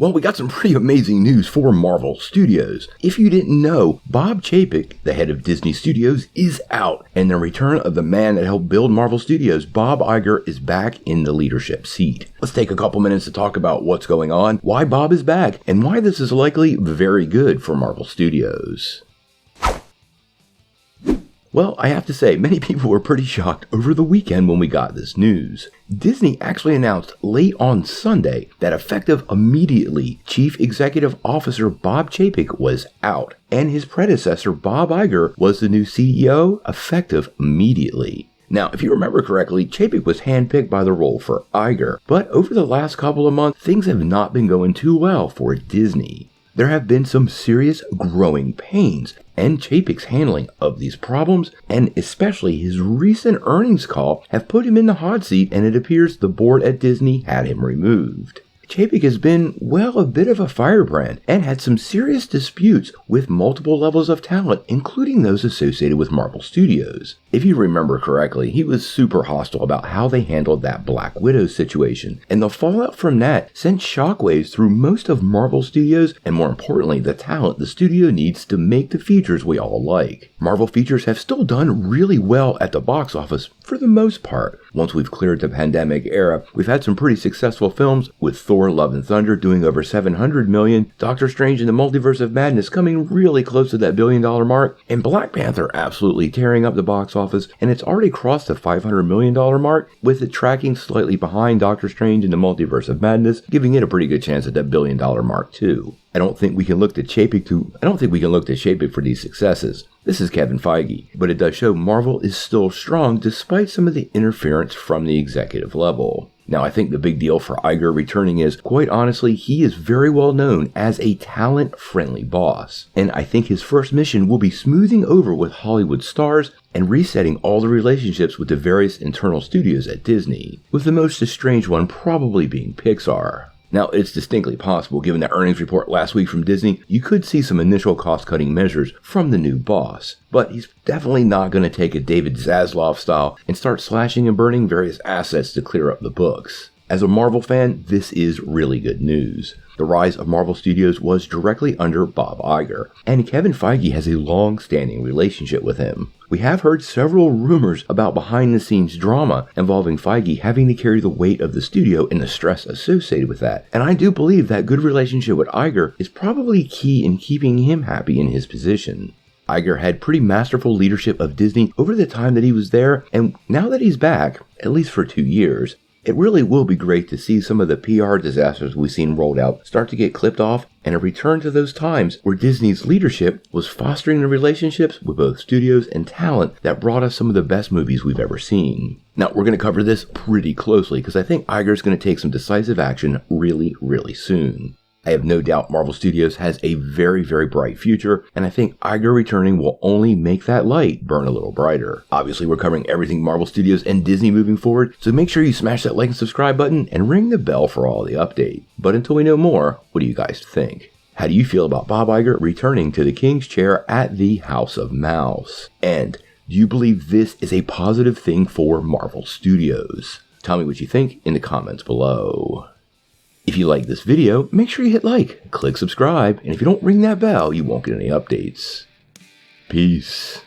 Well, we got some pretty amazing news for Marvel Studios. If you didn't know, Bob Chapek, the head of Disney Studios, is out, and the return of the man that helped build Marvel Studios, Bob Iger, is back in the leadership seat. Let's take a couple minutes to talk about what's going on, why Bob is back, and why this is likely very good for Marvel Studios. Well, I have to say, many people were pretty shocked over the weekend when we got this news. Disney actually announced late on Sunday that effective immediately, Chief Executive Officer Bob Chapek was out, and his predecessor Bob Iger was the new CEO, effective immediately. Now, if you remember correctly, Chapek was handpicked by the role for Iger, but over the last couple of months, things have not been going too well for Disney. There have been some serious growing pains, and Chapek's handling of these problems, and especially his recent earnings call, have put him in the hot seat, and it appears the board at Disney had him removed. Chapek has been, well, a bit of a firebrand, and had some serious disputes with multiple levels of talent, including those associated with Marvel Studios. If you remember correctly, he was super hostile about how they handled that Black Widow situation, and the fallout from that sent shockwaves through most of Marvel Studios, and more importantly, the talent the studio needs to make the features we all like. Marvel features have still done really well at the box office for the most part. Once we've cleared the pandemic era, we've had some pretty successful films, with Thor: Love and Thunder doing over $700 million, Doctor Strange in the Multiverse of Madness coming really close to that $1 billion mark, and Black Panther absolutely tearing up the box office, and it's already crossed the $500 million mark, with it tracking slightly behind Doctor Strange in the Multiverse of Madness, giving it a pretty good chance at that $1 billion mark too. I don't think we can look to Chapek for these successes. This is Kevin Feige, but it does show Marvel is still strong despite some of the interference from the executive level. Now, I think the big deal for Iger returning is, quite honestly, he is very well known as a talent-friendly boss, and I think his first mission will be smoothing over with Hollywood stars and resetting all the relationships with the various internal studios at Disney, with the most estranged one probably being Pixar. Now, it's distinctly possible, given the earnings report last week from Disney, you could see some initial cost-cutting measures from the new boss. But he's definitely not going to take a David Zaslav style and start slashing and burning various assets to clear up the books. As a Marvel fan, this is really good news. The rise of Marvel Studios was directly under Bob Iger, and Kevin Feige has a long-standing relationship with him. We have heard several rumors about behind-the-scenes drama involving Feige having to carry the weight of the studio and the stress associated with that, and I do believe that good relationship with Iger is probably key in keeping him happy in his position. Iger had pretty masterful leadership of Disney over the time that he was there, and now that he's back, at least for 2 years, it really will be great to see some of the PR disasters we've seen rolled out start to get clipped off, and a return to those times where Disney's leadership was fostering the relationships with both studios and talent that brought us some of the best movies we've ever seen. Now, we're going to cover this pretty closely because I think Iger's going to take some decisive action really, really soon. I have no doubt Marvel Studios has a very, very bright future, and I think Iger returning will only make that light burn a little brighter. Obviously, we're covering everything Marvel Studios and Disney moving forward, so make sure you smash that like and subscribe button and ring the bell for all the update. But until we know more, what do you guys think? How do you feel about Bob Iger returning to the King's chair at the House of Mouse? And do you believe this is a positive thing for Marvel Studios? Tell me what you think in the comments below. If you like this video, make sure you hit like, click subscribe, and if you don't ring that bell, you won't get any updates. Peace.